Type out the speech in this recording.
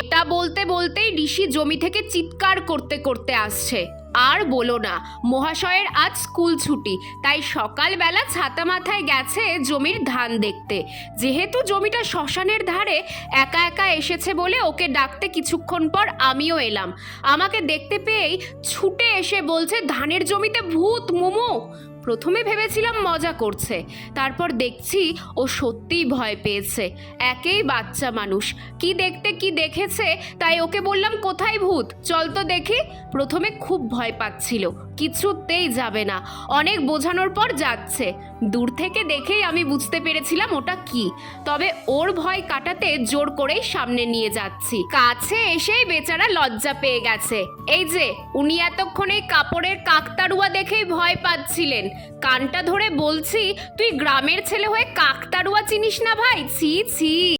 এটা বলতে বলতেই ঋষি জমি থেকে চিৎকার করতে করতে আসছে। আর বলো না, মহাশয়ের আজ স্কুল ছুটি, তাই সকালবেলা ছাতা মাথায় গেছে জমির ধান দেখতে। যেহেতু জমিটা শ্মশানের ধারে, একা একা এসেছে বলে ওকে ডাকতে কিছুক্ষণ পর আমিও এলাম। আমাকে দেখতে পেয়েই ছুটে এসে বলছে ধানের জমিতে ভূত মোমো। প্রথমে ভেবেছিলাম মজা করছে, তারপর দেখছি ও সত্যিই ভয় পেয়েছে। একেই বাচ্চা মানুষ, কি দেখতে কি দেখেছে, তাই ওকে বললাম কোথায় ভূত, চল তো দেখি। প্রথমে খুব ভয় পাচ্ছিল, কিছুতেই যাবে না। অনেক বোঝানোর পর যাচ্ছে। দূর থেকে দেখেই আমি বুঝতে পেরেছিলাম ওটা কি, তবে ওর ভয় কাটাতে জোর করেই সামনে নিয়ে যাচ্ছি। কাছে এসেই বেচারা লজ্জা পেয়ে গেছে। এই যে উনি এতক্ষণে কাপড়ের কাকতাড়ুয়া দেখেই ভয় পাচ্ছিলেন। কানটা ধরে বলছি, তুই গ্রামের ছেলে হয়ে কাকতাড়ুয়া চিনিস না ভাই? ছি ছি।